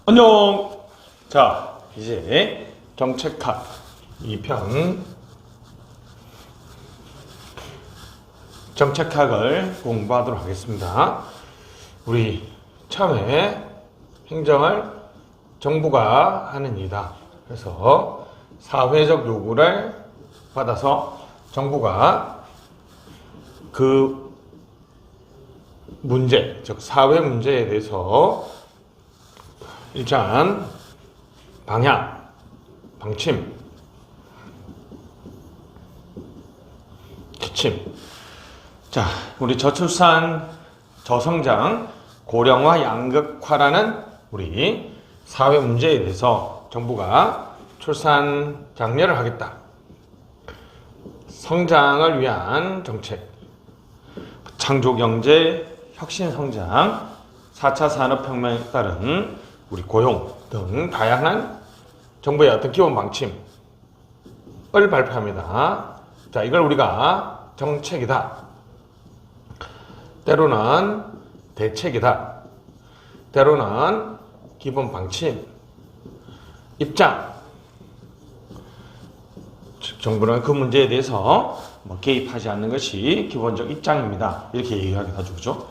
안녕. 자, 이제 정책학 2편 정책학을 공부하도록 하겠습니다. 우리 처음에 행정을 정부가 하는 일이다. 그래서 사회적 요구를 받아서 정부가 그 문제, 즉 사회 문제에 대해서 일정한 방향, 방침, 지침. 자, 우리 저출산, 저성장, 고령화, 양극화라는 우리 사회 문제에 대해서 정부가 출산 장려를 하겠다. 성장을 위한 정책, 창조경제, 혁신성장, 4차 산업혁명에 따른 우리 고용 등 다양한 정부의 어떤 기본 방침을 발표합니다. 자, 이걸 우리가 정책이다. 때로는 대책이다. 때로는 기본 방침, 입장. 즉, 정부는 그 문제에 대해서 개입하지 않는 것이 기본적 입장입니다. 이렇게 얘기하기도 하죠. 그죠?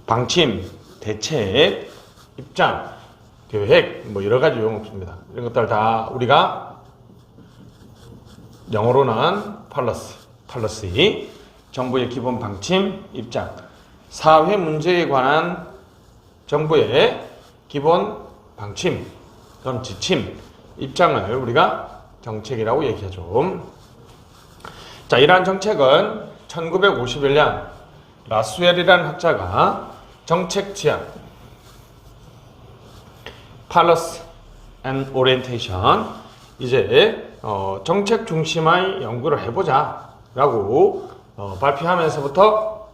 방침, 대책, 입장, 계획, 여러 가지 용어 없습니다. 이런 것들 다 우리가 영어로는 policy, 정부의 기본 방침, 입장, 사회 문제에 관한 정부의 기본 방침, 그럼 지침, 입장을 우리가 정책이라고 얘기하죠. 자, 이러한 정책은 1951년 라스웰이라는 학자가 정책 지향, Policy and Orientation, 이제 정책 중심의 연구를 해보자 라고 발표하면서부터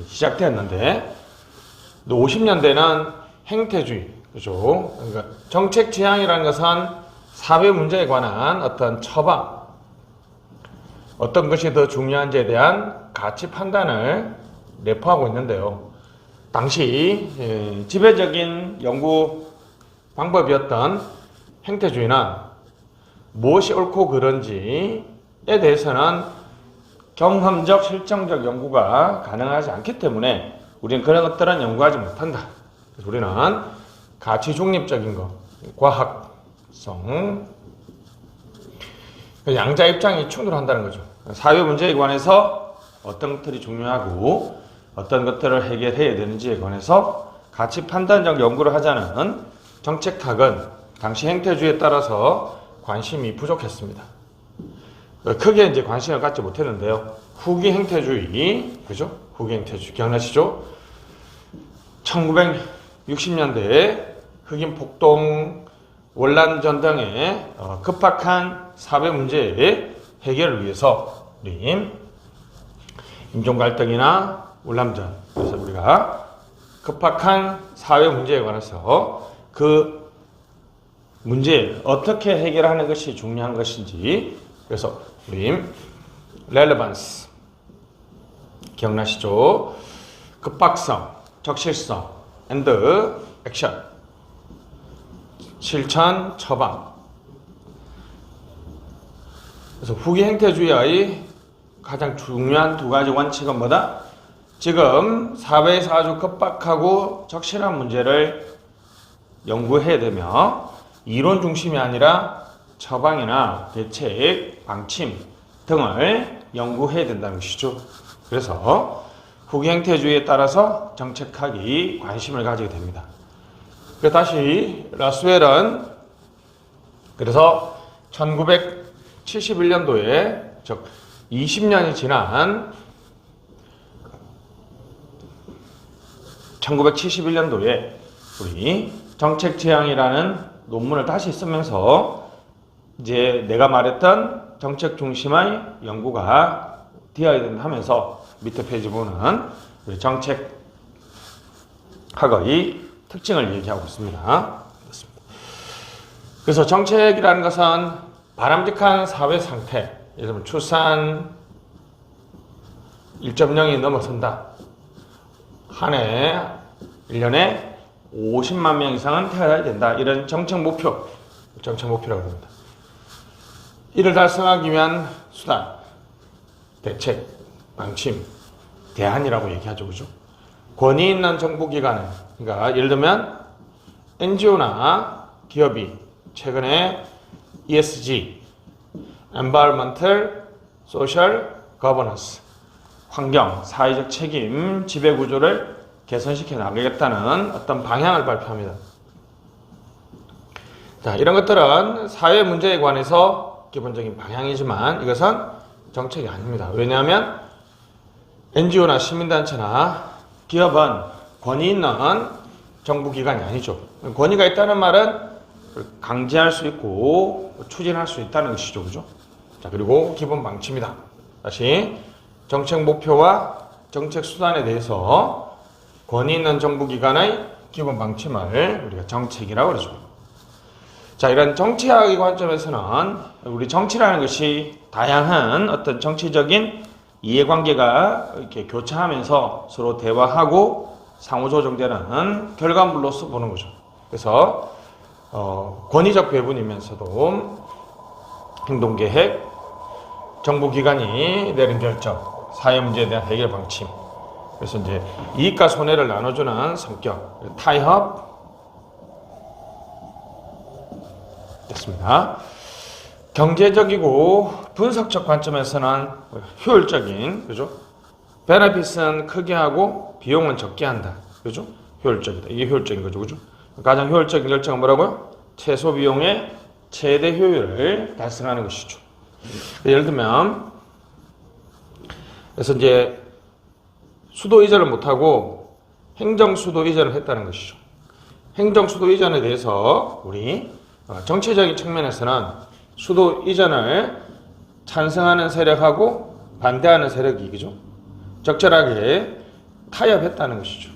시작되었는데 50년대는 행태주의, 그죠? 그러니까 정책 지향이라는 것은 사회 문제에 관한 어떤 처방, 어떤 것이 더 중요한지에 대한 가치 판단을 내포하고 있는데요. 당시 지배적인 연구 방법이었던 행태주의는 무엇이 옳고 그른지에 대해서는 경험적, 실정적 연구가 가능하지 않기 때문에 우리는 그런 것들은 연구하지 못한다. 그래서 우리는 가치 중립적인 것, 과학성, 양자 입장이 충돌한다는 거죠. 사회 문제에 관해서 어떤 것들이 중요하고 어떤 것들을 해결해야 되는지에 관해서 가치 판단적 연구를 하자는 정책학은 당시 행태주의에 따라서 관심이 부족했습니다. 크게 이제 관심을 갖지 못했는데요. 후기 행태주의, 그죠? 후기 행태주의 기억나시죠? 1960년대에 흑인 폭동, 원란전 등의 급박한 사회 문제의 해결을 위해서 우리 인종 갈등이나 월남전, 그래서 우리가 급박한 사회 문제에 관해서 그 문제를 어떻게 해결하는 것이 중요한 것인지, 그래서 우리 relevance 기억나시죠? 급박성, 적실성, and action, 실천, 처방. 그래서 후기 행태주의의 가장 중요한 두 가지 원칙은 뭐다? 지금 사회에서 아주 급박하고 적실한 문제를 연구해야 되며 이론 중심이 아니라 처방이나 대책, 방침 등을 연구해야 된다는 것이죠. 그래서 후기 행태주의에 따라서 정책학이 관심을 가지게 됩니다. 다시 라스웰은 그래서 1971년도에 즉 20년이 지난 1971년도에 우리 정책 지향이라는 논문을 다시 쓰면서 이제 내가 말했던 정책 중심의 연구가 되어야 된다 하면서 밑에 페이지 보는 우리 정책학의 특징을 얘기하고 있습니다. 그래서 정책이라는 것은 바람직한 사회 상태, 예를 들면 출산 1.0이 넘어선다. 한 해, 1년에 50만 명 이상은 태어나야 된다. 이런 정책 목표라고 합니다. 이를 달성하기 위한 수단, 대책, 방침, 대안이라고 얘기하죠. 그죠? 권위 있는 정부기관은, 그러니까 예를 들면 NGO나 기업이 최근에 ESG, Environmental, Social Governance, 환경, 사회적 책임, 지배구조를 개선시켜 나가겠다는 어떤 방향을 발표합니다. 자, 이런 것들은 사회 문제에 관해서 기본적인 방향이지만 이것은 정책이 아닙니다. 왜냐하면 NGO나 시민단체나 기업은 권위 있는 정부기관이 아니죠. 권위가 있다는 말은 강제할 수 있고 추진할 수 있다는 것이죠. 그죠? 자, 그리고 기본 방침이다. 다시 정책 목표와 정책 수단에 대해서 권위 있는 정부기관의 기본 방침을 우리가 정책이라고 그러죠. 자, 이런 정치학의 관점에서는 우리 정치라는 것이 다양한 어떤 정치적인 이해관계가 이렇게 교차하면서 서로 대화하고 상호조정되는 결과물로서 보는 거죠. 그래서 권위적 배분이면서도 행동계획, 정부기관이 내린 결정, 사회 문제에 대한 해결 방침, 그래서 이제 이익과 손해를 나눠주는 성격, 타협 됐습니다. 경제적이고 분석적 관점에서는 효율적인, 그죠? 베네핏은 크게 하고 비용은 적게 한다. 그죠? 효율적이다. 이게 효율적인 거죠. 그죠? 가장 효율적인 결정은 뭐라고요? 최소 비용의 최대 효율을 달성하는 것이죠. 예를 들면, 그래서 이제 수도 이전을 못하고 행정 수도 이전을 했다는 것이죠. 행정 수도 이전에 대해서 우리 정치적인 측면에서는 수도 이전을 찬성하는 세력하고 반대하는 세력이, 그죠? 적절하게 타협했다는 것이죠.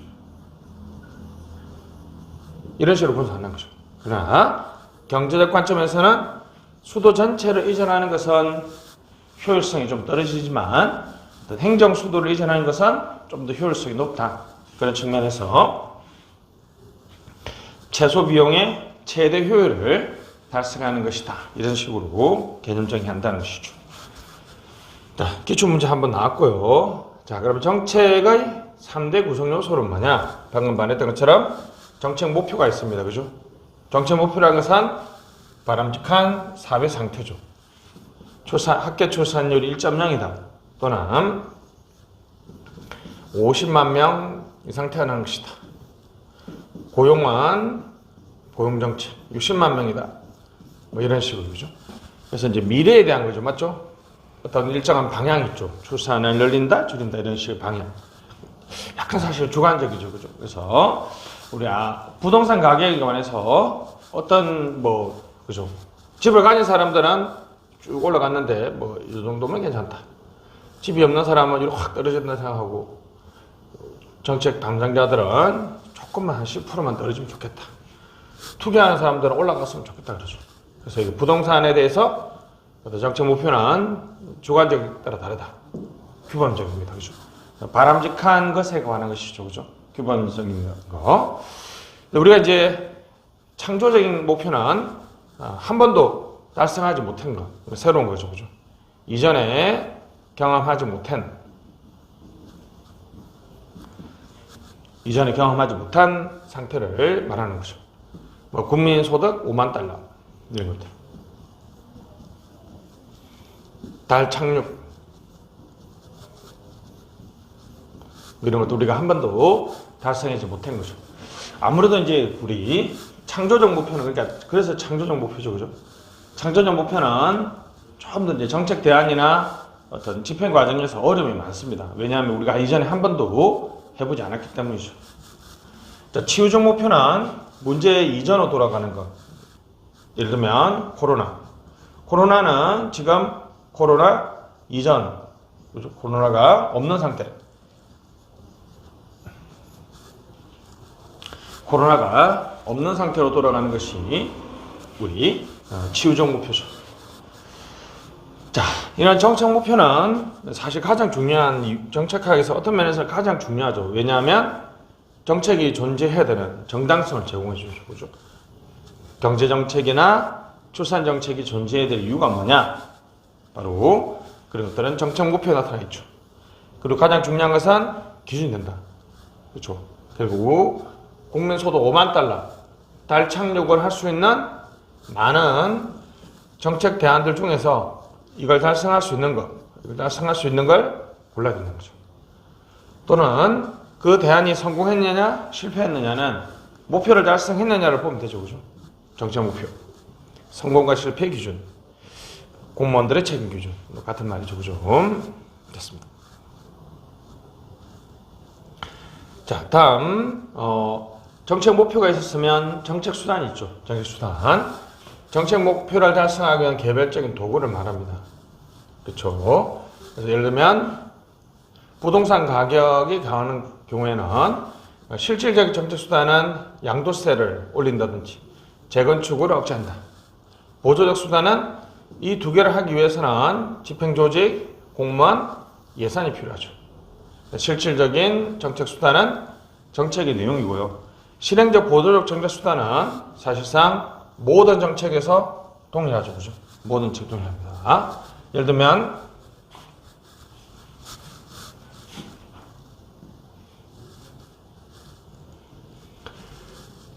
이런 식으로 분석하는 거죠. 그러나 경제적 관점에서는 수도 전체를 이전하는 것은 효율성이 좀 떨어지지만 행정 수도를 이전하는 것은 좀 더 효율성이 높다. 그런 측면에서 최소 비용의 최대 효율을 달성하는 것이다. 이런 식으로 개념 정의한다는 것이죠. 자, 기출문제 한번 나왔고요. 자, 그럼 정책의 3대 구성 요소는 뭐냐? 방금 말했던 것처럼 정책 목표가 있습니다. 그죠? 정책 목표라는 것은 바람직한 사회 상태죠. 합계 출산율이 1.0이다. 또는 50만 명 이상 태어나는 것이다. 고용은 고용정책 60만 명이다. 뭐 이런 식으로, 그죠? 그래서 이제 미래에 대한 거죠. 맞죠? 어떤 일정한 방향이 있죠. 출산을 늘린다, 줄인다, 이런 식의 방향. 약간 사실 주관적이죠. 그죠? 그래서 우리 부동산 가격에 관해서 어떤 그죠? 집을 가진 사람들은 쭉 올라갔는데 이 정도면 괜찮다. 집이 없는 사람은 이렇게 확 떨어진다 생각하고 정책 담당자들은 조금만 한 10%만 떨어지면 좋겠다. 투기하는 사람들은 올라갔으면 좋겠다 그러죠. 그래서 이 부동산에 대해서 정책 목표는 주관적에 따라 다르다. 규범적입니다. 그죠? 바람직한 것에 관한 것이죠. 그죠? 규범적인 거. 우리가 이제 창조적인 목표는 한 번도 달성하지 못한 거. 새로운 거죠. 그죠? 이전에 경험하지 못한 상태를 말하는 거죠. 국민소득 5만 달러 이런 것들. 달 착륙 이런 것도 우리가 한 번도 달성하지 못한 거죠. 아무래도 이제 우리 창조적 목표는 그래서 창조적 목표죠, 그죠? 창조적 목표는 좀 더 이제 정책 대안이나 어떤 집행 과정에서 어려움이 많습니다. 왜냐하면 우리가 이전에 한 번도 해보지 않았기 때문이죠. 자, 치유적 목표는 문제 이전으로 돌아가는 것. 예를 들면 코로나는 지금 코로나 이전, 그렇죠? 코로나가 없는 상태. 코로나가 없는 상태로 돌아가는 것이 우리 치유적 목표죠. 자, 이런 정책 목표는 사실 가장 중요한 정책학에서 어떤 면에서 가장 중요하죠. 왜냐하면 정책이 존재해야 되는 정당성을 제공해 주죠. 그죠? 경제정책이나 출산정책이 존재해야 될 이유가 뭐냐? 바로 그런 것들은 정책 목표에 나타나 있죠. 그리고 가장 중요한 것은 기준이 된다. 그렇죠? 결국 국민 소득 5만 달러 달 착륙을 할 수 있는 많은 정책 대안들 중에서 이걸 달성할 수 있는 걸 골라야 된다는 거죠. 또는 그 대안이 성공했느냐 실패했느냐는 목표를 달성했느냐를 보면 되죠. 그죠? 정책 목표. 성공과 실패 기준. 공무원들의 책임 기준. 같은 말이죠. 그죠? 됐습니다. 자, 다음 정책 목표가 있었으면 정책 수단이 있죠. 정책 수단. 정책 목표를 달성하기 위한 개별적인 도구를 말합니다. 그렇죠? 그래서 예를 들면 부동산 가격이 강하는 경우에는 실질적인 정책 수단은 양도세를 올린다든지 재건축을 억제한다. 보조적 수단은 이 두 개를 하기 위해서는 집행조직, 공무원, 예산이 필요하죠. 실질적인 정책 수단은 정책의 내용이고요. 실행적 보조적 정책 수단은 사실상 모든 정책에서 동일하죠. 그죠? 모든 정책 동일합니다. 예를 들면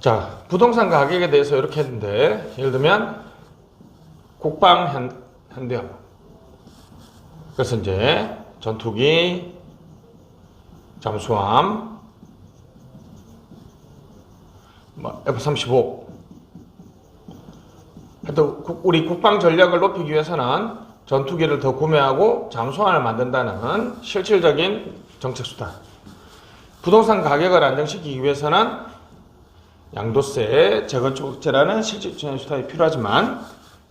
자, 부동산 가격에 대해서 이렇게 했는데 예를 들면 국방 현대화 그래서 이제 전투기, 잠수함, F-35 하여튼 우리 국방 전력을 높이기 위해서는 전투기를 더 구매하고 잠수함을 만든다는 실질적인 정책 수단. 부동산 가격을 안정시키기 위해서는 양도세, 재건축 억제라는 실질적인 수단이 필요하지만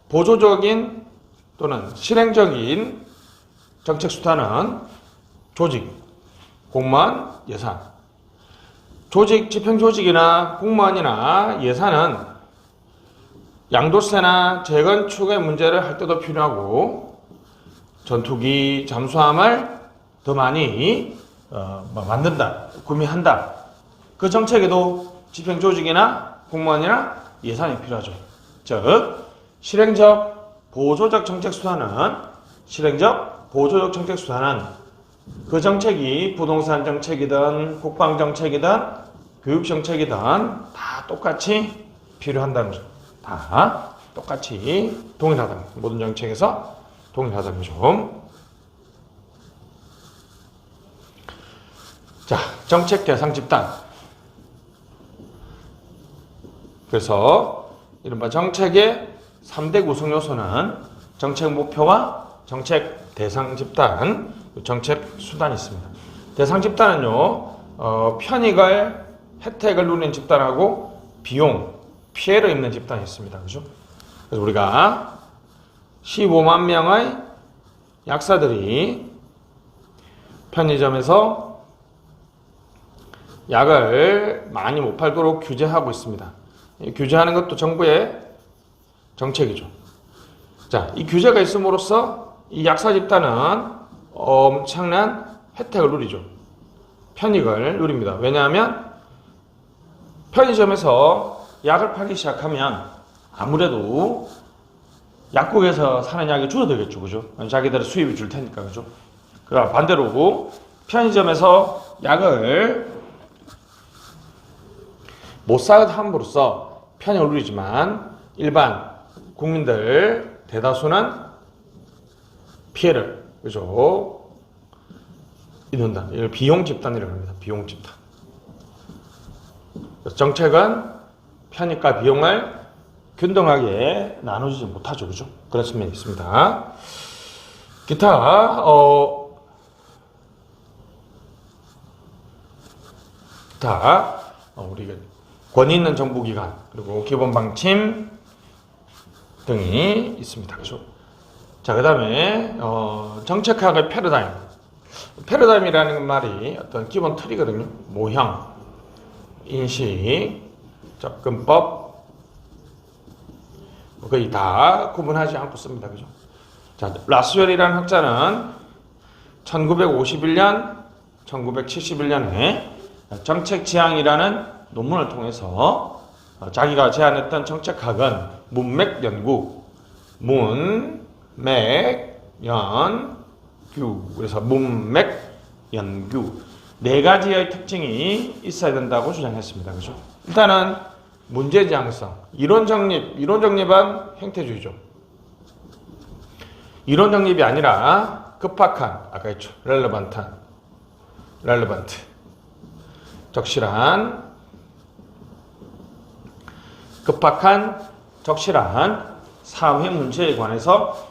보조적인 또는 실행적인 정책 수단은 조직, 공무원, 예산. 조직, 집행조직이나 공무원이나 예산은 양도세나 재건축의 문제를 할 때도 필요하고 전투기, 잠수함을 더 많이 만든다, 구매한다. 그 정책에도 집행조직이나 공무원이나 예산이 필요하죠. 즉, 실행적, 보조적 정책 수단은 그 정책이 부동산 정책이든 국방 정책이든 교육 정책이든 다 똑같이 필요한다는 거죠. 다 똑같이 동일하다는 거죠. 모든 정책에서 동일하다는 거죠. 자, 정책 대상 집단. 그래서 이른바 정책의 3대 구성 요소는 정책 목표와 정책 대상 집단, 정책 수단이 있습니다. 대상 집단은요, 편익을, 혜택을 누리는 집단하고 비용, 피해를 입는 집단이 있습니다. 그죠? 그래서 우리가 15만 명의 약사들이 편의점에서 약을 많이 못 팔도록 규제하고 있습니다. 규제하는 것도 정부의 정책이죠. 자, 이 규제가 있음으로써 이 약사 집단은 엄청난 혜택을 누리죠. 편익을 누립니다. 왜냐하면 편의점에서 약을 팔기 시작하면 아무래도 약국에서 사는 약이 줄어들겠죠. 그죠? 자기들의 수입이 줄 테니까. 그죠? 그러나 반대로 편의점에서 약을 못 사함으로써 편익을 누리지만 일반 국민들 대다수는 피해를, 그죠? 입는다. 이걸 비용 집단이라고 합니다. 비용 집단. 정책은 편익과 비용을 균등하게 나눠주지 못하죠. 그죠? 그런 측면이 있습니다. 기타, 우리가 권위 있는 정부기관, 그리고 기본방침 등이 있습니다. 그죠? 자, 그 다음에, 정책학의 패러다임. 패러다임이라는 말이 어떤 기본 틀이거든요. 모형, 인식, 접근법, 거의 다 구분하지 않고 씁니다. 그죠? 자, 라스웰이라는 학자는 1951년, 1971년에 정책 지향이라는 논문을 통해서 자기가 제안했던 정책학은 문맥 연구, 그래서 문맥 연구 네 가지의 특징이 있어야 된다고 주장했습니다. 그죠? 일단은 문제 지향성, 이론 정립은 행태주의죠. 이론 정립이 아니라 급박한, 아까 했죠. relevant, 급박한, 적실한 사회 문제에 관해서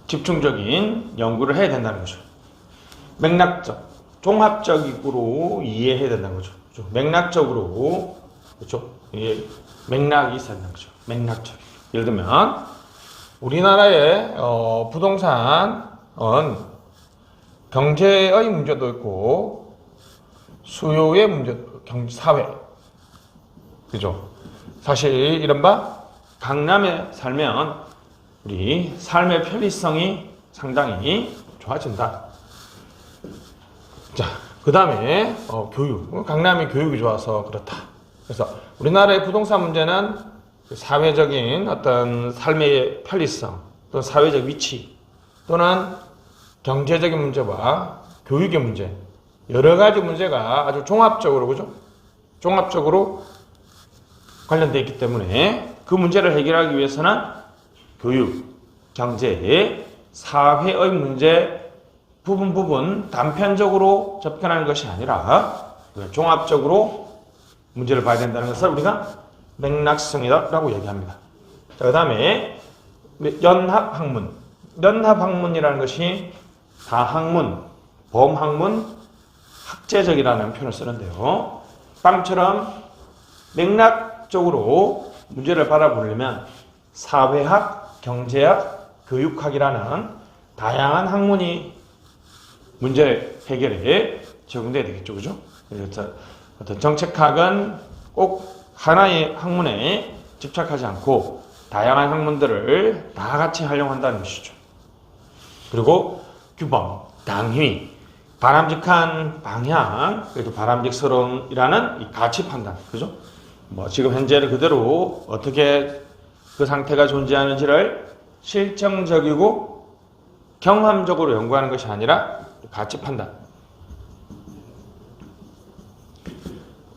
집중적인 연구를 해야 된다는 거죠. 맥락적, 종합적으로 이해해야 된다는 거죠. 그렇죠? 맥락적으로, 그렇죠? 이게 맥락이 있어야 된다는 거죠. 맥락적. 예를 들면 우리나라의 부동산은 경제의 문제도 있고 수요의 문제도, 사회, 그죠? 사실 이른바 강남에 살면 우리 삶의 편리성이 상당히 좋아진다. 자, 그 다음에 교육. 강남이 교육이 좋아서 그렇다. 그래서 우리나라의 부동산 문제는 사회적인 어떤 삶의 편리성, 또 사회적 위치, 또는 경제적인 문제와 교육의 문제, 여러 가지 문제가 아주 종합적으로, 그죠? 종합적으로 관련되어 있기 때문에 그 문제를 해결하기 위해서는 교육, 경제, 사회의 문제 부분 단편적으로 접근하는 것이 아니라 종합적으로 문제를 봐야 된다는 것을 우리가 맥락성이라고 얘기합니다. 자, 그 다음에 연합학문. 연합학문이라는 것이 다학문, 범학문, 학제적이라는 표현을 쓰는데요. 빵처럼 맥락적으로 문제를 바라보려면 사회학, 경제학, 교육학이라는 다양한 학문이 문제 해결에 적용돼야 되겠죠. 그죠? 그래서 어떤 정책학은 꼭 하나의 학문에 집착하지 않고 다양한 학문들을 다 같이 활용한다는 것이죠. 그리고 규범, 당위, 바람직한 방향, 그래도 바람직스러움이라는 이 가치 판단, 그죠? 뭐 지금 현재를 그대로 어떻게 그 상태가 존재하는지를 실정적이고 경험적으로 연구하는 것이 아니라 가치 판단.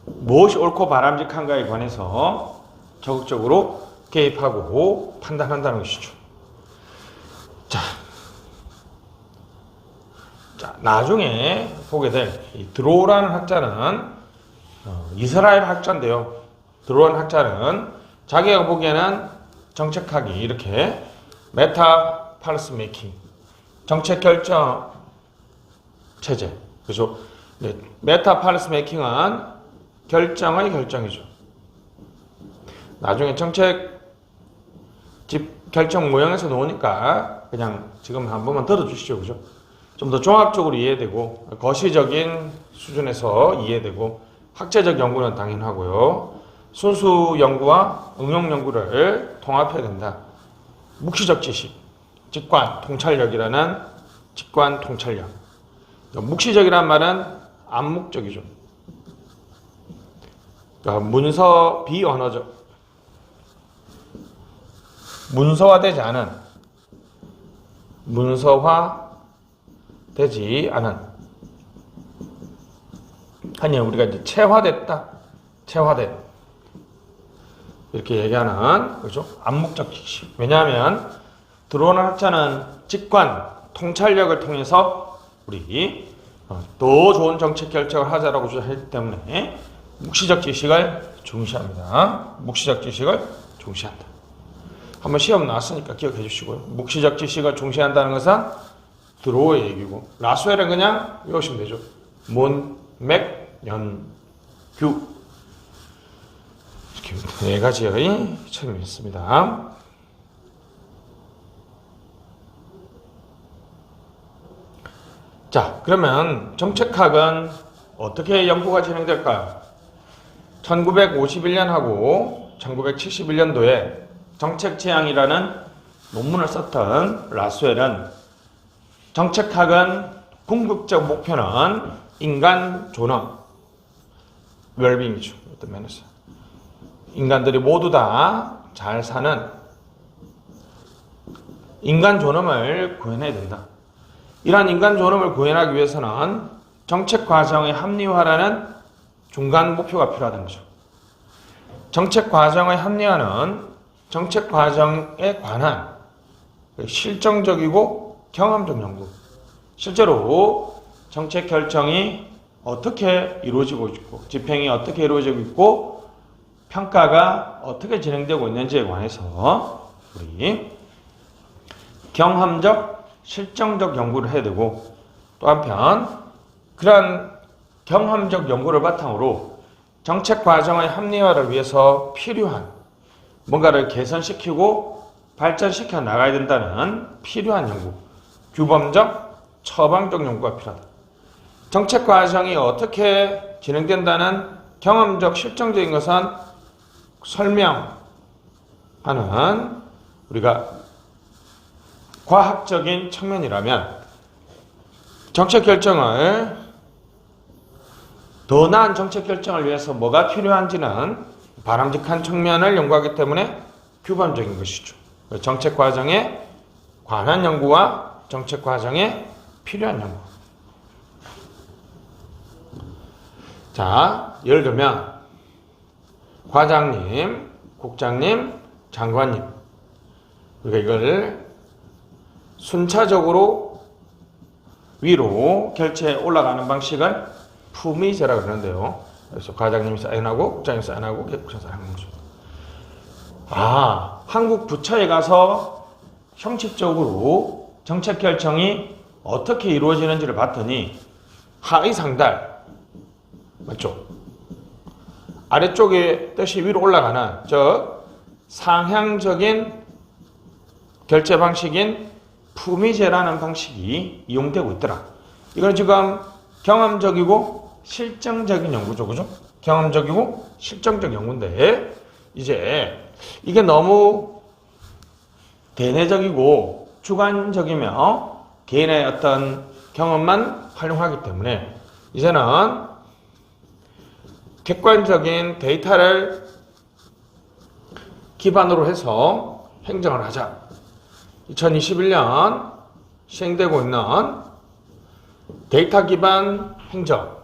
무엇이 옳고 바람직한가에 관해서 적극적으로 개입하고 판단한다는 것이죠. 자, 나중에 보게 될 이 드로우라는 학자는 이스라엘 학자인데요. 드로우라는 학자는 자기가 보기에는 정책학이 이렇게 메타 폴리시 메이킹, 정책 결정 체제, 그죠? 네, 메타 폴리시 메이킹은 결정의 결정이죠. 나중에 정책 결정 모형에서 나오니까 그냥 지금 한 번만 들어주시죠, 그죠? 좀 더 종합적으로 이해되고 거시적인 수준에서 이해되고 학제적 연구는 당연하고요. 순수 연구와 응용 연구를 통합해야 된다. 묵시적 지식, 직관 통찰력이라는 직관 통찰력. 묵시적이란 말은 암묵적이죠. 그러니까 문서 비언어적, 문서화되지 않은, 문서화되지 않은. 아니 우리가 이제 체화됐다, 체화된 이렇게 얘기하는 거죠. 암묵적 지식. 왜냐하면 들어오는 학자는 직관 통찰력을 통해서 우리 더 좋은 정책 결정을 하자라고 주장했기 때문에 묵시적 지식을 중시합니다. 묵시적 지식을 중시한다. 한번 시험 나왔으니까 기억해 주시고요. 묵시적 지식을 중시한다는 것은 드로우의 얘기고, 라스웰은 그냥 외우시면 되죠. 문, 맥, 연, 규. 이렇게 네 가지의 책이 있습니다. 자, 그러면 정책학은 어떻게 연구가 진행될까요? 1951년하고 1971년도에 정책지향이라는 논문을 썼던 라스웰은 정책학은 궁극적 목표는 인간 존엄, 웰빙이죠. 어떤 면에서 인간들이 모두 다 잘 사는 인간 존엄을 구현해야 된다. 이러한 인간 존엄을 구현하기 위해서는 정책 과정의 합리화라는 중간 목표가 필요하다는 거죠. 정책 과정의 합리화는 정책 과정에 관한 실정적이고 경험적 연구. 실제로 정책 결정이 어떻게 이루어지고 있고, 집행이 어떻게 이루어지고 있고, 평가가 어떻게 진행되고 있는지에 관해서 우리 경험적, 실정적 연구를 해야 되고, 또 한편 그러한 경험적 연구를 바탕으로 정책 과정의 합리화를 위해서 필요한 뭔가를 개선시키고 발전시켜 나가야 된다는 필요한 연구, 규범적, 처방적 연구가 필요하다. 정책 과정이 어떻게 진행된다는 경험적, 실정적인 것은 설명하는 우리가 과학적인 측면이라면 정책 결정을 더 나은 정책 결정을 위해서 뭐가 필요한지는 바람직한 측면을 연구하기 때문에 규범적인 것이죠. 정책 과정에 관한 연구와 정책 과정에 필요한 연구. 자, 예를 들면 과장님, 국장님, 장관님, 우리가 이걸 순차적으로 위로 결체해 올라가는 방식을 품위제라고 그러는데요. 그래서 과장님이 사인하고 국장님이 사인하고 국장 사인하는 거죠. 한국 부처에 가서 형식적으로 정책 결정이 어떻게 이루어지는지를 봤더니 하의 상달, 맞죠? 아래쪽에 뜻이 위로 올라가는 즉 상향적인 결제 방식인 품위제라는 방식이 이용되고 있더라. 이건 지금 경험적이고 실정적인 연구죠, 그죠? 경험적이고 실정적 연구인데 이제 이게 너무 대내적이고 주관적이며 개인의 어떤 경험만 활용하기 때문에 이제는 객관적인 데이터를 기반으로 해서 행정을 하자. 2021년 시행되고 있는 데이터 기반 행정.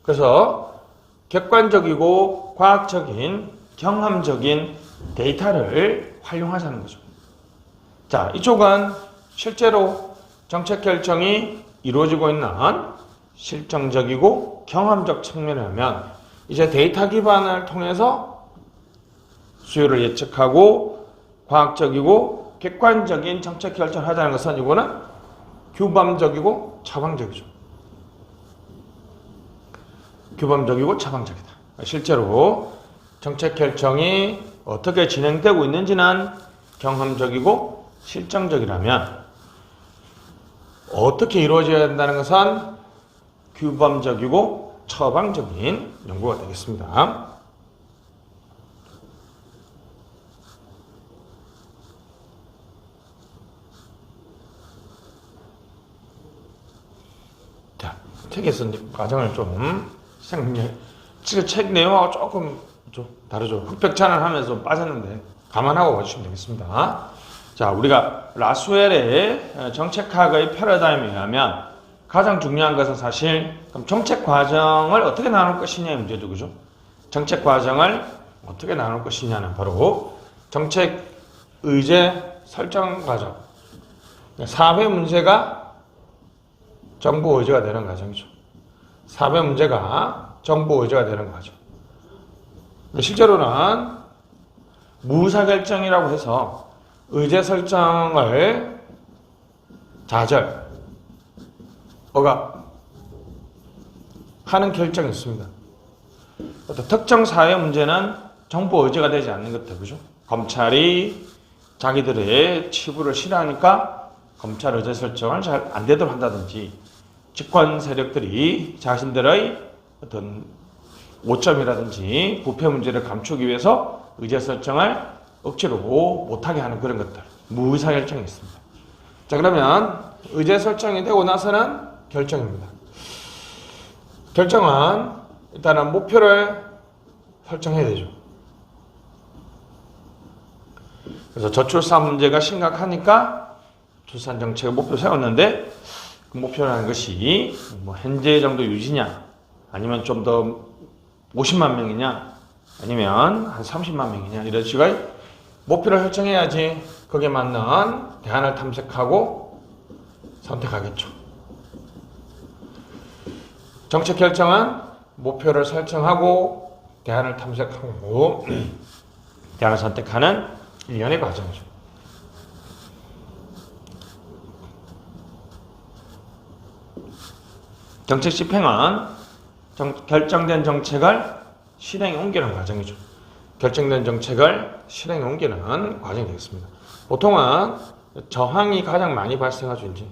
그래서 객관적이고 과학적인 경험적인 데이터를 활용하자는 거죠. 자, 이쪽은 실제로 정책 결정이 이루어지고 있는 실정적이고 경험적 측면이라면 이제 데이터 기반을 통해서 수요를 예측하고 과학적이고 객관적인 정책 결정을 하자는 것은 이거는 규범적이고 처방적이죠. 규범적이고 처방적이다. 실제로 정책 결정이 어떻게 진행되고 있는지는 경험적이고 실정적이라면 어떻게 이루어져야 된다는 것은 규범적이고 처방적인 연구가 되겠습니다. 자, 책에서 과정을 좀 지금 책 내용하고 조금 좀 다르죠. 흑백찬을 하면서 빠졌는데 감안하고 봐주시면 되겠습니다. 자, 우리가 라스웰의 정책학의 패러다임에 의하면 가장 중요한 것은 사실 그럼 정책 과정을 어떻게 나눌 것이냐의 문제죠, 그죠? 정책 과정을 어떻게 나눌 것이냐는 바로 정책 의제 설정 과정. 사회 문제가 정부 의제가 되는 과정이죠. 사회 문제가 정부 의제가 되는 과정. 실제로는 무사결정이라고 해서 의제 설정을 좌절, 억압 하는 결정이 있습니다. 어떤 특정 사회 문제는 정부 의제가 되지 않는 것들, 그죠? 검찰이 자기들의 치부를 싫어하니까 검찰 의제 설정을 잘 안 되도록 한다든지, 집권 세력들이 자신들의 어떤 오점이라든지 부패 문제를 감추기 위해서 의제 설정을 억지로 못하게 하는 그런 것들, 무의사결정이 있습니다. 자, 그러면 의제 설정이 되고 나서는 결정입니다. 결정은 일단은 목표를 설정해야 되죠. 그래서 저출산 문제가 심각하니까 출산 정책의 목표 세웠는데 그 목표라는 것이 뭐 현재 정도 유지냐, 아니면 좀 더 50만 명이냐, 아니면 한 30만 명이냐, 이런 식의 목표를 설정해야지 거기에 맞는 대안을 탐색하고 선택하겠죠. 정책 결정은 목표를 설정하고 대안을 탐색하고 대안을 선택하는 일련의 과정이죠. 정책 집행은 결정된 정책을 실행에 옮기는 과정이죠. 결정된 정책을 실행에 옮기는 과정이 되겠습니다. 보통은 저항이 가장 많이 발생하죠, 이제.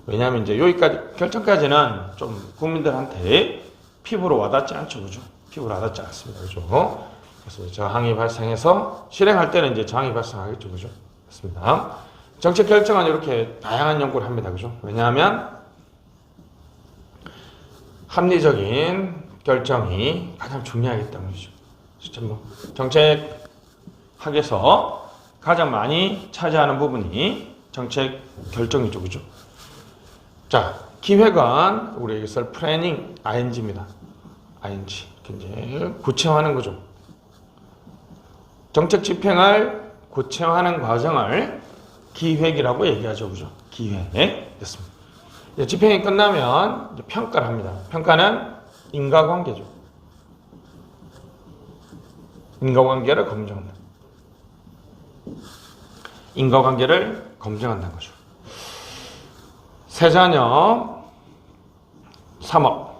왜냐하면 이제 여기까지, 결정까지는 좀 국민들한테 피부로 와닿지 않죠, 그죠? 피부로 와닿지 않습니다, 그죠? 그래서 저항이 발생해서 실행할 때는 이제 저항이 발생하겠죠, 그죠? 그렇습니다. 정책 결정은 이렇게 다양한 연구를 합니다, 그죠? 왜냐하면 합리적인 결정이 가장 중요하기 때문이죠. 진짜 뭐 정책학에서 가장 많이 차지하는 부분이 정책 결정이죠, 그죠? 자, 기획은 우리 여기서 플래닝 ing입니다. ing 이제 구체화하는 거죠. 정책 집행을 구체화하는 과정을 기획이라고 얘기하죠, 그죠? 기획 됐습니다. 집행이 끝나면 이제 평가를 합니다. 평가는 인과관계죠. 인과관계를 검증한다. 인과관계를 검증한다는 거죠. 세자녀 3억,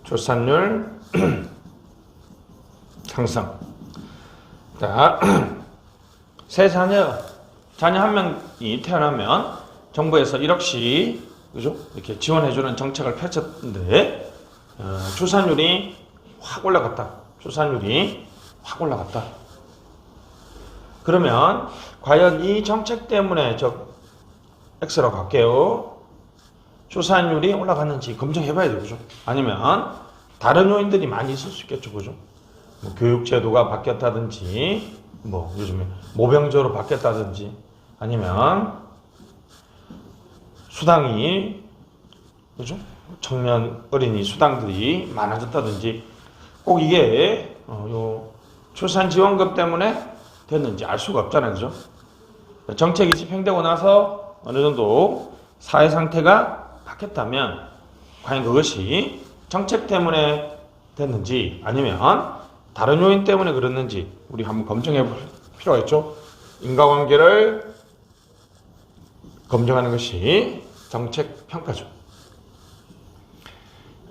출산율 상승. 자, 자녀 한 명이 태어나면 정부에서 1억씩, 그죠? 이렇게 지원해주는 정책을 펼쳤는데, 출산율이 확 올라갔다. 그러면, 과연 이 정책 때문에 X라고 할게요. 출산율이 올라갔는지 검증해봐야 되죠, 그죠? 아니면, 다른 요인들이 많이 있을 수 있겠죠, 그죠? 뭐 교육제도가 바뀌었다든지, 뭐, 요즘에 모병제로 바뀌었다든지, 아니면, 수당이, 그죠? 청년 어린이 수당들이 많아졌다든지, 꼭 이게 요 출산지원금 때문에 됐는지 알 수가 없잖아요, 그죠? 정책이 집행되고 나서 어느 정도 사회 상태가 바뀌었다면 과연 그것이 정책 때문에 됐는지 아니면 다른 요인 때문에 그랬는지 우리 한번 검증해 볼 필요가 있죠. 인과관계를 검증하는 것이 정책 평가죠.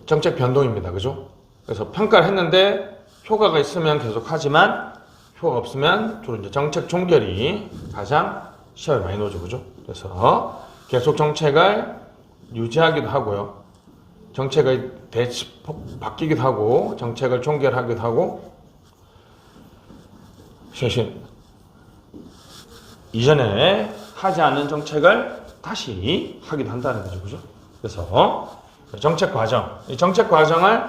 정책 변동입니다. 그죠? 그래서 평가를 했는데 효과가 있으면 계속 하지만 효과가 없으면 주로 이제 정책 종결이 가장 시험에 많이 나오죠. 그죠? 그래서 계속 정책을 유지하기도 하고요. 정책의 대폭 바뀌기도 하고 정책을 종결하기도 하고 사실 이전에 하지 않은 정책을 다시 하기도 한다는 거죠. 그죠? 그래서 정책 과정, 이 정책 과정을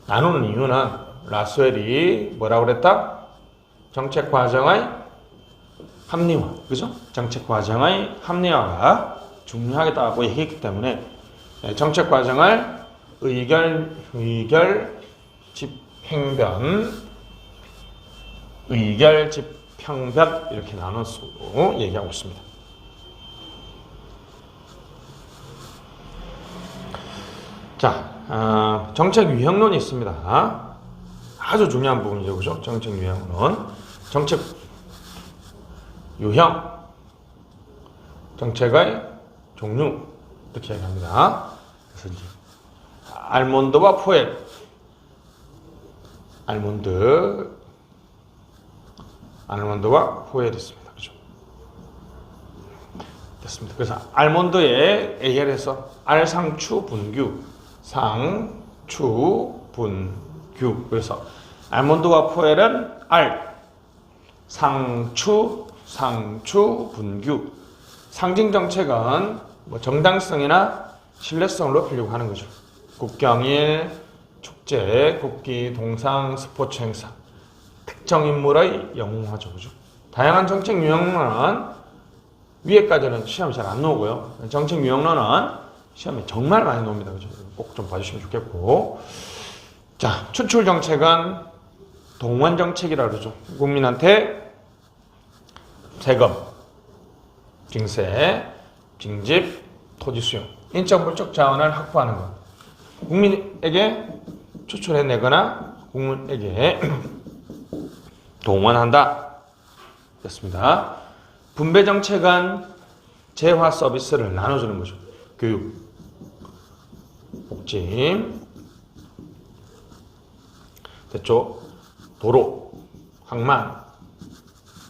나누는 이유는 라스웰이 뭐라고 그랬다? 정책 과정의 합리화, 그죠? 정책 과정의 합리화가 중요하겠다고 얘기했기 때문에 정책 과정을 의결, 집행변, 의결, 집행변 이렇게 나눠서 얘기하고 있습니다. 자, 정책 유형론이 있습니다. 아주 중요한 부분이죠, 그죠? 정책 유형론, 정책 유형, 정책의 종류 이렇게 얘기합니다. 그래서 이제 알몬드와 포엘, 알몬드와 포엘이 있습니다, 그죠? 됐습니다. 그래서 알몬드의 AL에서 알상추 분규, 상추 분규. 그래서 알몬드와 포엘은 알, 상추 분규. 상징 정책은 뭐 정당성이나 신뢰성을 높이려고 하는 거죠. 국경일, 축제, 국기, 동상, 스포츠 행사, 특정 인물의 영웅화죠. 그죠? 다양한 정책 유형론은 위에까지는 시험에 잘 안 나오고요. 정책 유형론은 시험에 정말 많이 나옵니다. 그죠? 꼭 좀 봐주시면 좋겠고. 자, 추출 정책은 동원 정책이라 그러죠. 국민한테 세금, 징세, 징집, 토지 수용, 인적 물적 자원을 확보하는 것. 국민에게 추출해내거나 국민에게 동원한다. 됐습니다. 분배 정책은 재화 서비스를 나눠주는 거죠. 교육, 복지, 됐죠? 도로, 항만,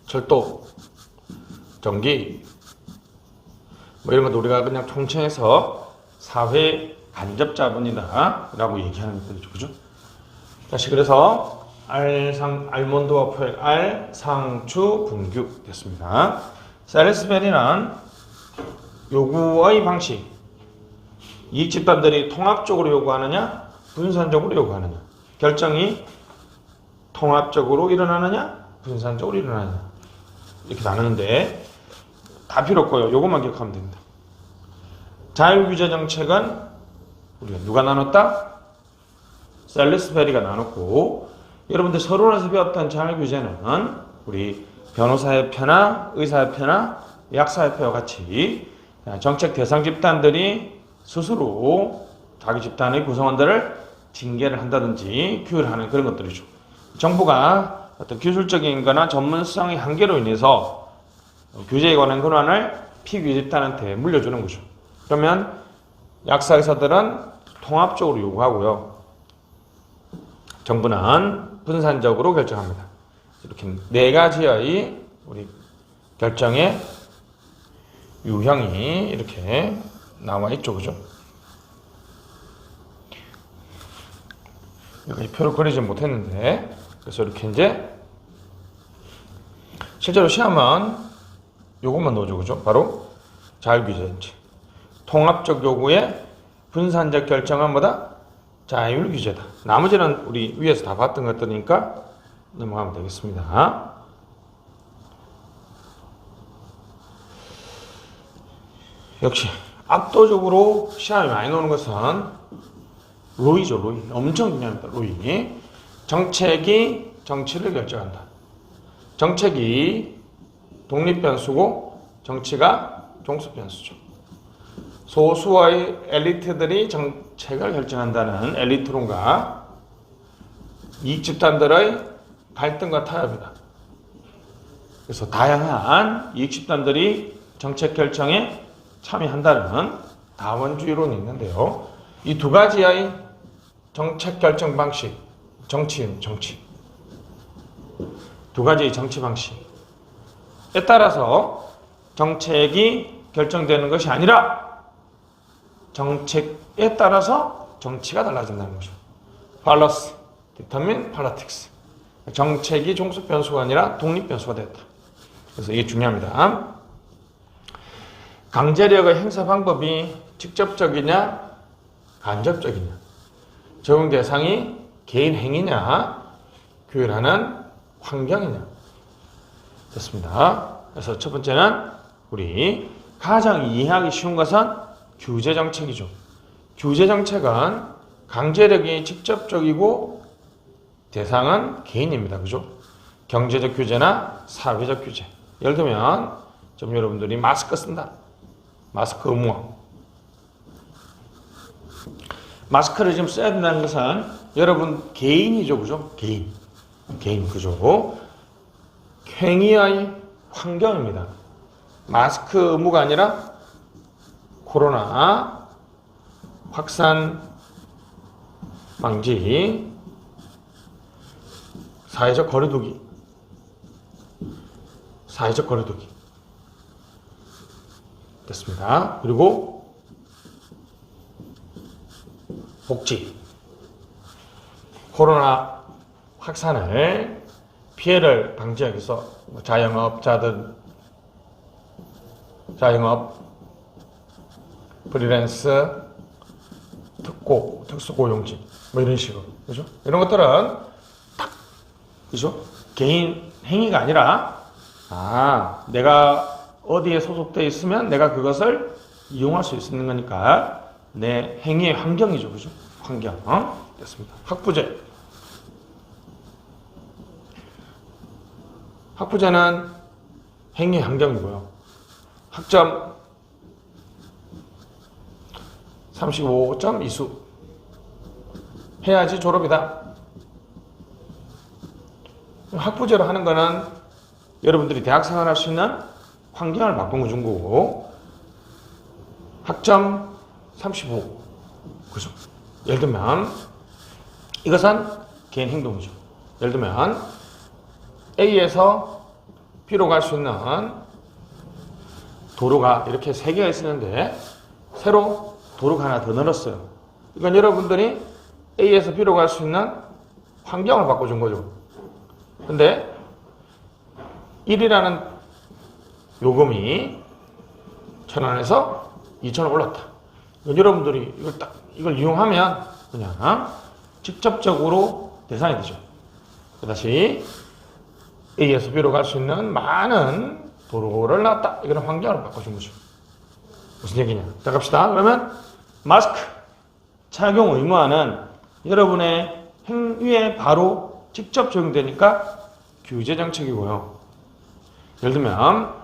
철도, 전기, 뭐 이런 것도 우리가 그냥 총칭해서 사회 간접 자본이다 라고 얘기하는 것들이죠. 그죠? 다시 그래서 알몬드와 포획, 상추, 분규 됐습니다. 셀리스베리는 요구의 방식, 이익 집단들이 통합적으로 요구하느냐 분산적으로 요구하느냐, 결정이 통합적으로 일어나느냐 분산적으로 일어나느냐 이렇게 나누는데 다 필요 없고요. 요것만 기억하면 됩니다. 자율규제 정책은 우리가 누가 나눴다? 셀리스베리가 나눴고, 여러분들 서론에서 배웠던 자율규제는 우리 변호사협회나 의사협회나 약사협회와 같이 정책 대상 집단들이 스스로 자기 집단의 구성원들을 징계를 한다든지 규율하는 그런 것들이죠. 정부가 어떤 기술적인 거나 전문성의 한계로 인해서 규제에 관한 권한을 피규제 집단한테 물려주는 거죠. 그러면 약사 의사들은 통합적으로 요구하고요. 정부는 분산적으로 결정합니다. 이렇게 네 가지의 우리 결정의 유형이 이렇게 나와 있죠. 그죠? 여기 표를 그리지 못했는데, 그래서 이렇게 이제 실제로 시험은 요것만 넣어줘. 그죠? 바로 자율규제인지. 통합적 요구에 분산적 결정은 뭐다? 자율규제다. 나머지는 우리 위에서 다 봤던 것들이니까 넘어가면 되겠습니다. 역시 압도적으로 시험이 많이 나오는 것은 로이죠. 로이. 엄청 중요합니다. 로이. 정책이 정치를 결정한다. 정책이 독립변수고 정치가 종속변수죠. 소수의 엘리트들이 정책을 결정한다는 엘리트론과 이익집단들의 갈등과 타협이다. 그래서 다양한 이익집단들이 정책 결정에 참여한다는 다원주의론이 있는데요. 이 두 가지의 정책 결정 방식, 정치. 두 가지의 정치 방식에 따라서 정책이 결정되는 것이 아니라 정책에 따라서 정치가 달라진다는 거죠. Policy determine politics. 정책이 종속 변수가 아니라 독립 변수가 됐다. 그래서 이게 중요합니다. 강제력의 행사 방법이 직접적이냐 간접적이냐, 적용 대상이 개인 행위냐 규율하는 환경이냐 됐습니다. 그래서 첫 번째는 우리 가장 이해하기 쉬운 것은 규제 정책이죠. 규제 정책은 강제력이 직접적이고 대상은 개인입니다. 그죠? 경제적 규제나 사회적 규제. 예를 들면 좀 여러분들이 마스크 쓴다. 마스크 의무화. 마스크를 지금 써야 된다는 것은 여러분 개인이죠. 그죠? 개인. 그죠? 행위의 환경입니다. 마스크 의무가 아니라 코로나 확산 방지, 사회적 거리두기 됐습니다. 그리고 복지, 코로나 확산을 피해를 방지하기 위해서 자영업, 프리랜스, 특고, 특수고용직 뭐 이런 식으로 그죠? 이런 것들은 딱 그죠? 개인 행위가 아니라 내가 어디에 소속돼 있으면 내가 그것을 이용할 수 있는 거니까 내 행위의 환경이죠, 그죠? 환경 됐습니다. 학부제. 학부제는 행위의 환경이고요. 학점 35점 이수 해야지 졸업이다. 학부제로 하는 거는 여러분들이 대학생활 할 수 있는 환경을 바꾸는 거고 학점 35 그죠? 예를 들면 이것은 개인 행동이죠. 예를 들면 A에서 B로 갈 수 있는 도로가 이렇게 3개가 있었는데 새로 도로가 하나 더 늘었어요. 이건 여러분들이 A에서 B로 갈 수 있는 환경을 바꿔준 거죠. 근데 1이라는 요금이 1,000원에서 2,000원 올랐다. 이건 여러분들이 이걸 이용하면 그냥 직접적으로 대상이 되죠. 다시 A에서 B로 갈 수 있는 많은 도로를 놨다. 이거는 환경을 바꿔준 거죠. 무슨 얘기냐? 자, 갑시다. 그러면 마스크 착용 의무화는 여러분의 행위에 바로 직접 적용되니까 규제 정책이고요. 예를 들면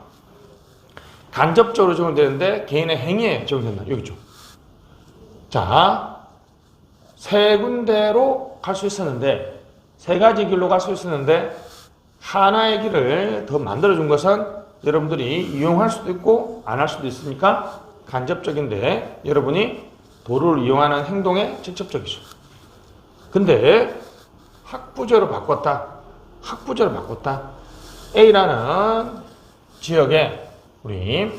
간접적으로 적용되는데 개인의 행위에 적용된다. 여기 있죠. 자, 3군데로 갈 수 있었는데 3가지 길로 갈 수 있었는데 하나의 길을 더 만들어준 것은 여러분들이 이용할 수도 있고 안 할 수도 있으니까 간접적인데 여러분이 도로를 이용하는 행동에 직접적이죠. 근데 학부제로 바꿨다. A라는 지역에 우리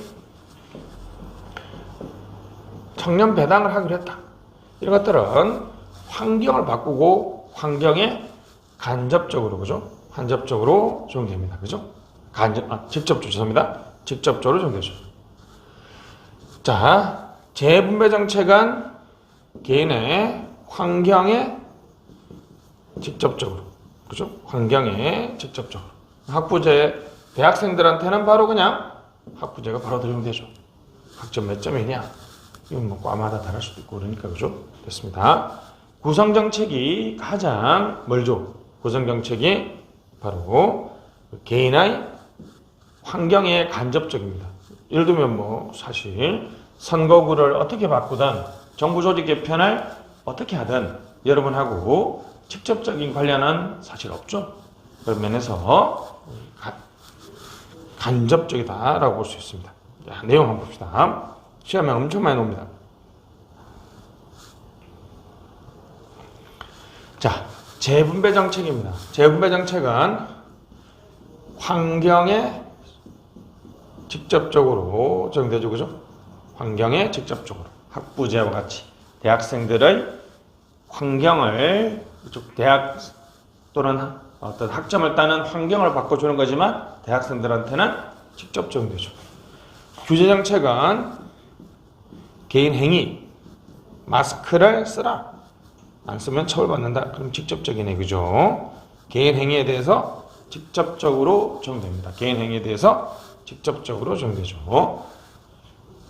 청년 배당을 하기로 했다. 이런 것들은 환경을 바꾸고 환경에 간접적으로 그죠? 간접적으로 적용됩니다. 그죠? 직접적으로 죄송합니다. 직접적으로 적용되죠. 자, 재분배 정책은 개인의 환경에 직접적으로 그죠? 환경에 직접적으로 학부제 대학생들한테는 바로 그냥 학부제가 바로 적용되죠. 학점 몇 점이냐? 이건 뭐 과마다 다를 수도 있고 그러니까 그죠? 됐습니다. 구성정책이 가장 멀죠. 구성정책이 바로 개인의 환경에 간접적입니다. 예를 들면 뭐 사실 선거구를 어떻게 바꾸든 정부 조직 개편을 어떻게 하든 여러분하고 직접적인 관련은 사실 없죠. 그런 면에서 간접적이다라고 볼 수 있습니다. 자, 내용 한번 봅시다. 시험에 엄청 많이 나옵니다. 자, 재분배 정책입니다. 재분배 정책은 환경에 직접적으로 적용되죠. 그죠? 환경에 직접적으로. 학부제와 같이 대학생들의 환경을 대학 또는 어떤 학점을 따는 환경을 바꿔주는 거지만 대학생들한테는 직접 적용되죠. 규제정책은 개인 행위, 마스크를 쓰라. 안 쓰면 처벌받는다. 그럼 직접적인 얘기죠. 개인 행위에 대해서 직접적으로 적용됩니다. 개인 행위에 대해서 직접적으로 적용되죠.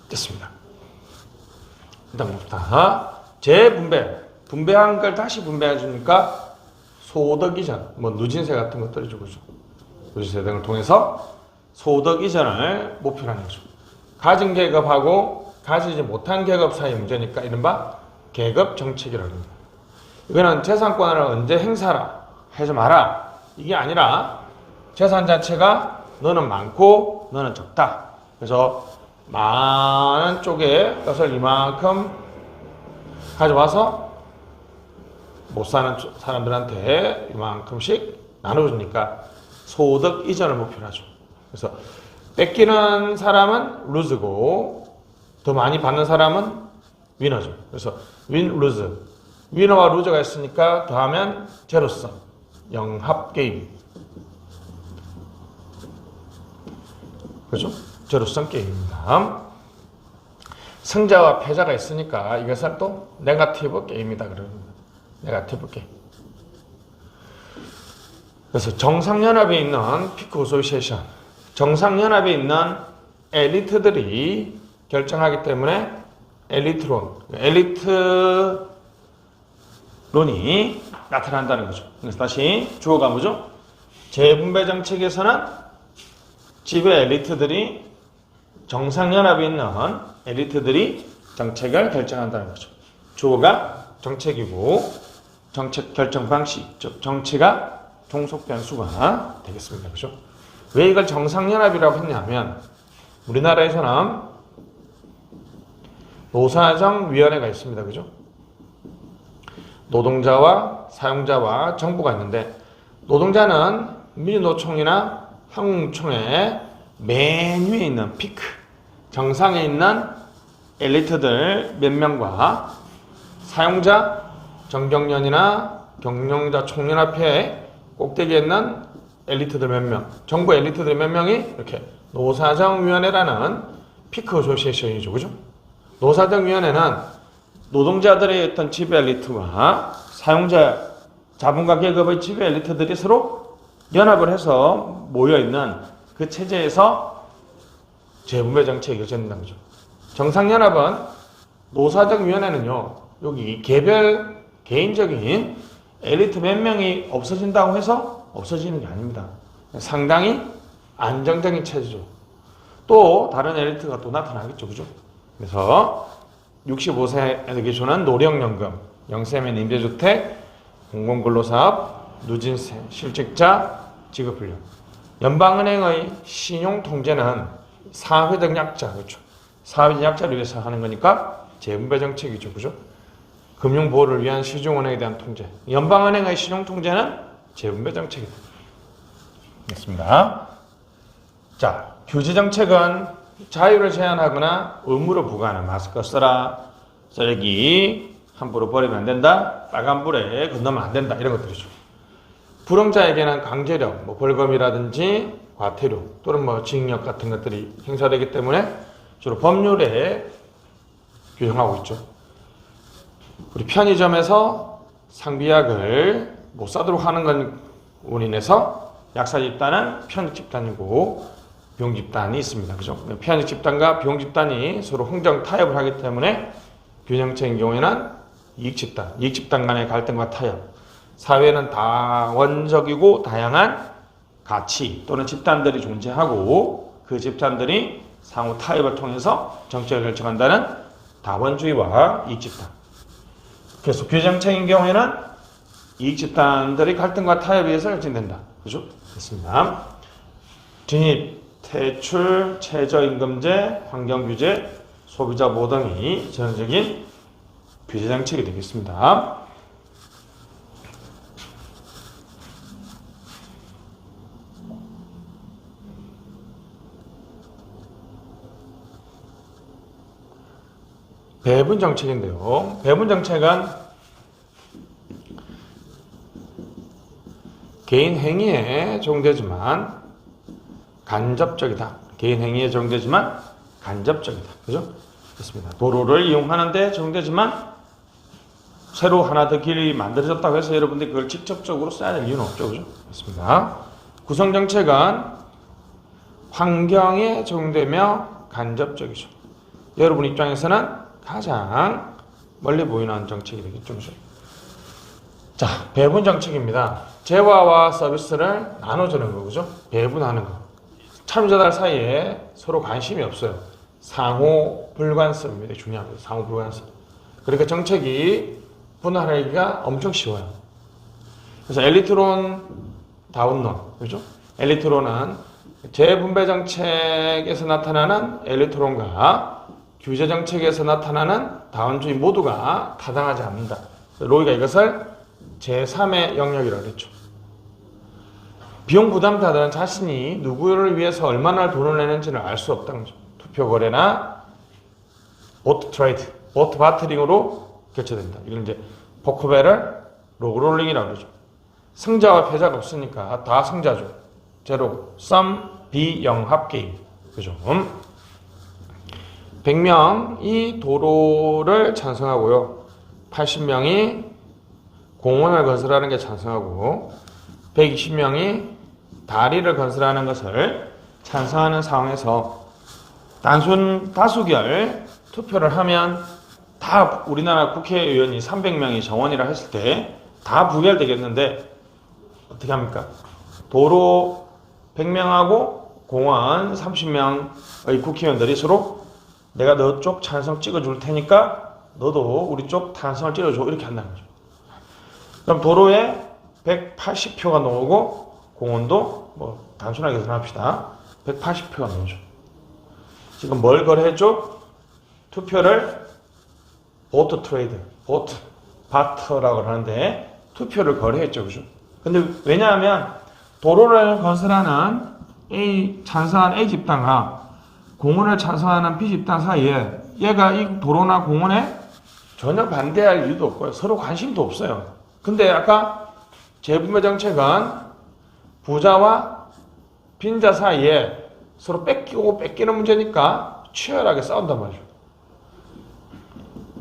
됐습니다. 일단 봅시다. 재분배. 분배한 걸 다시 분배해 주니까 소득 이전, 뭐 누진세 같은 것들을 주고 있죠. 누진세 등을 통해서 소득 이전을 목표로 하는 거죠. 가진 계급하고 가지지 못한 계급 사이 문제니까 이른바 계급 정책이라고 합니다. 이거는 재산권을 언제 행사하라 하지 마라 이게 아니라 재산 자체가 너는 많고 너는 적다. 그래서 많은 쪽에 것을 이만큼 가져와서 못 사는 사람들한테 이만큼씩 나눠주니까 소득 이전을 목표로 하죠. 그래서 뺏기는 사람은 루즈고 더 많이 받는 사람은 위너죠. 그래서 윈, 루즈. 위너와 루즈가 있으니까 더하면 제로섬. 영합 게임. 그렇죠? 제로섬 게임입니다. 승자와 패자가 있으니까 이것을 또 네거티브 게임이다 그러는 거예요. 네거티브 게임. 그래서 정상연합에 있는 피크 어소시에이션, 정상연합에 있는 엘리트들이 결정하기 때문에 엘리트론이 나타난다는 거죠. 그래서 다시 주어가 뭐죠? 재분배 정책에서는 지배 엘리트들이, 정상연합에 있는 엘리트들이 정책을 결정한다는 거죠. 주어가 정책이고 정책 결정 방식, 즉 정치가 종속 변수가 되겠습니다. 그죠? 왜 이걸 정상연합이라고 했냐면 우리나라에서는 노사정위원회가 있습니다. 그죠? 노동자와 사용자와 정부가 있는데 노동자는 민주노총이나 한국노총의 맨 위에 있는 피크, 정상에 있는 엘리트들 몇 명과 사용자, 정경련이나 경영자 총연합회 꼭대기에 있는 엘리트들 몇 명, 정부 엘리트들 몇 명이 이렇게 노사정위원회라는 피크 어소시에이션이죠. 그죠? 노사정위원회는 노동자들의 어떤 지배 엘리트와 사용자, 자본과 계급의 지배 엘리트들이 서로 연합을 해서 모여있는 그 체제에서 재분배 정책이 결정된다는 거죠. 정상연합은 노사정위원회는요, 여기 개별, 개인적인 엘리트 몇 명이 없어진다고 해서 없어지는 게 아닙니다. 상당히 안정적인 체제죠. 또 다른 엘리트가 또 나타나겠죠. 그죠? 그래서 65세에게 기준한 노령연금, 영세면 임대주택, 공공근로사업, 누진세, 실직자, 직업훈련. 연방은행의 신용통제는 사회적 약자, 그렇죠? 사회적 약자를 위해서 하는 거니까 재분배 정책이죠. 그죠? 금융보호를 위한 시중은행에 대한 통제. 연방은행의 신용통제는 재분배 정책이다. 됐습니다. 자, 규제정책은 자유를 제한하거나 의무로 부과하는 마스크 써라, 쓰레기 함부로 버리면 안 된다, 빨간불에 건너면 안 된다, 이런 것들이죠. 불응자에게는 강제력, 벌금이라든지 과태료 또는 징역 같은 것들이 행사되기 때문에 주로 법률에 규정하고 있죠. 우리 편의점에서 상비약을 못 사도록 하는 건 원인에서 약사 집단은 편익 집단이고 비용 집단이 있습니다. 그죠? 편익 집단과 비용 집단이 서로 흥정 타협을 하기 때문에 균형체인 경우에는 이익 집단 간의 갈등과 타협, 사회는 다원적이고 다양한 가치 또는 집단들이 존재하고 그 집단들이 상호 타협을 통해서 정책을 결정한다는 다원주의와 이익 집단. 그래서 규정체인 경우에는 이익 집단들의 갈등과 타협에 의해서 결정된다. 그죠? 됐습니다. 진입, 퇴출, 최저임금제, 환경규제, 소비자 보호 등이 전형적인 규제 정책이 되겠습니다. 배분 정책인데요. 배분 정책은 개인 행위에 적용되지만 간접적이다. 개인 행위에 적용되지만 간접적이다. 그죠? 그렇습니다. 도로를 이용하는데 적용되지만 새로 하나 더 길이 만들어졌다고 해서 여러분들이 그걸 직접적으로 써야 될 이유는 없죠. 그죠? 그렇습니다. 구성정책은 환경에 적용되며 간접적이죠. 여러분 입장에서는 가장 멀리 보이는 정책이 되겠죠. 그죠? 자, 배분 정책입니다. 재화와 서비스를 나눠주는 거, 그죠? 배분하는 거. 참여자들 사이에 서로 관심이 없어요. 상호 불관습입니다. 중요합니다. 상호 불관습. 그러니까 정책이 분할하기가 엄청 쉬워요. 그래서 엘리트론, 다운론, 그죠? 엘리트론은 재분배 정책에서 나타나는 엘리트론과 규제 정책에서 나타나는 다원주의 모두가 타당하지 않는다. 로이가 이것을 제3의 영역이라고 했죠. 비용 부담자들은 자신이 누구를 위해서 얼마나 돈을 내는지를 알 수 없다는 거죠. 투표 거래나 보트 트레이드, 보트 바트링으로 결제된다. 이걸 이제 포커벨을 로그롤링이라고 그러죠. 승자와 패자가 없으니까 다 승자죠. 제로, 썸, 비영합 게임. 그죠? 100명이 도로를 찬성하고요. 80명이 공원을 건설하는 게 찬성하고 120명이 다리를 건설하는 것을 찬성하는 상황에서 단순 다수결 투표를 하면 다 우리나라 국회의원이 300명이 정원이라 했을 때 다 부결되겠는데 어떻게 합니까? 도로 100명하고 공원 30명의 국회의원들이 서로 내가 너 쪽 찬성 찍어줄 테니까 너도 우리 쪽 찬성을 찍어줘 이렇게 한다는 거죠. 그럼 도로에 180표가 나오고 공원도 뭐 단순하게 계산합시다. 180표가 나오죠. 지금 뭘 거래했죠? 투표를 보트 트레이드, 보트 바터라고 하는데 투표를 거래했죠. 그죠? 근데 왜냐하면 도로를 건설하는 찬성한 A 집단과 공원을 찬성하는 B 집단 사이에 얘가 이 도로나 공원에 전혀 반대할 이유도 없고요. 서로 관심도 없어요. 근데 아까 재분배 정책은 부자와 빈자 사이에 서로 뺏기고 뺏기는 문제니까 치열하게 싸운단 말이죠.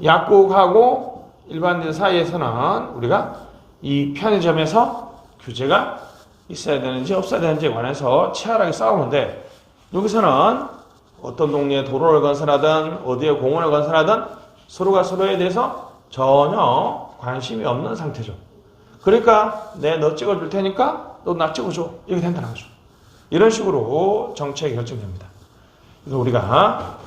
약국하고 일반인 사이에서는 우리가 이 편의점에서 규제가 있어야 되는지 없어야 되는지에 관해서 치열하게 싸우는데 여기서는 어떤 동네에 도로를 건설하든 어디에 공원을 건설하든 서로가 서로에 대해서 전혀 관심이 없는 상태죠. 그러니까 너 찍어줄 테니까 너 나 찍어줘. 이렇게 된다는 거죠. 이런 식으로 정책이 결정됩니다. 그래서 우리가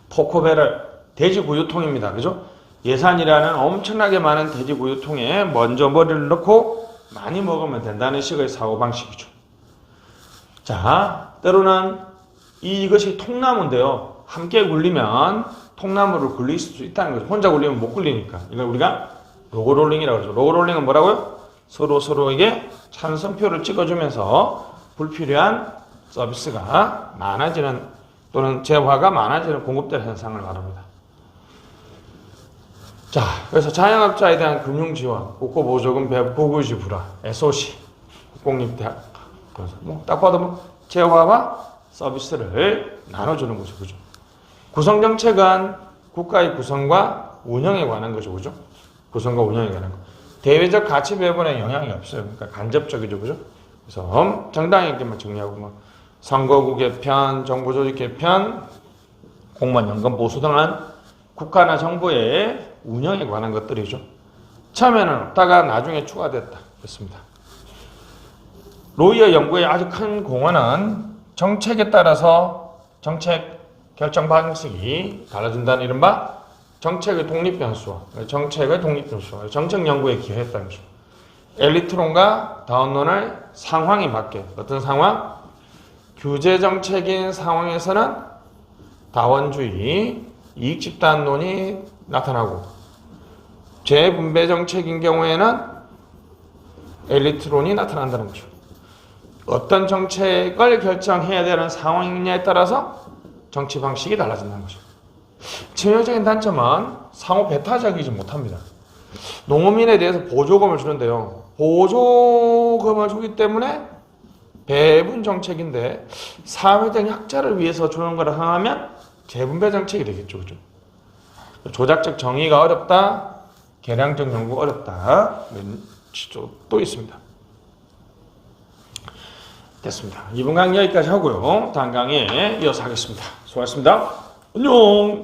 포코벨을 돼지구유통입니다. 그죠? 예산이라는 엄청나게 많은 돼지구유통에 먼저 머리를 넣고 많이 먹으면 된다는 식의 사고방식이죠. 자, 때로는 이것이 통나무인데요. 함께 굴리면 통나무를 굴릴 수 있다는 거죠. 혼자 굴리면 못 굴리니까. 이걸 우리가 로고롤링이라고 그러죠. 로고롤링은 뭐라고요? 서로에게 찬성표를 찍어주면서 불필요한 서비스가 많아지는 또는 재화가 많아지는 공급될 현상을 말합니다. 자, 그래서 자영업자에 대한 금융지원, 국고보조금 보구지 불화, SOC, 국공립대학, 딱 봐도 재화와 서비스를 나눠주는 거죠, 그죠? 구성정책은 국가의 구성과 운영에 관한 거죠, 그죠? 구성과 운영에 관한 거. 대외적 가치 배분에 영향이 없어요. 그러니까 간접적이죠, 그죠? 그래서 정당에게만 정리하고 뭐 선거구 개편, 정부조직 개편, 공무원 연금 보수 등은 국가나 정부의 운영에 관한 것들이죠. 처음에는 없다가 나중에 추가됐다. 그렇습니다. 로이어 연구의 아주 큰 공헌은 정책에 따라서 정책 결정 방식이 달라진다는 이른바 정책의 독립 변수와 정책 연구에 기여했다는 거죠. 엘리트론과 다운론을 상황에 맞게 어떤 상황? 규제 정책인 상황에서는 다원주의, 이익집단론이 나타나고 재분배 정책인 경우에는 엘리트론이 나타난다는 거죠. 어떤 정책을 결정해야 되는 상황이냐에 따라서 정치 방식이 달라진다는 거죠. 치명적인 단점은 상호 배타적이지 못합니다. 농민에 대해서 보조금을 주는데요. 보조금을 주기 때문에 배분 정책인데 사회적 약자를 위해서 주는 거라 하면 재분배 정책이 되겠죠. 그죠? 조작적 정의가 어렵다. 계량적 연구가 어렵다. 또 있습니다. 됐습니다. 이번 강의 여기까지 하고요. 다음 강의에 이어서 하겠습니다. 수고하셨습니다. 안녕.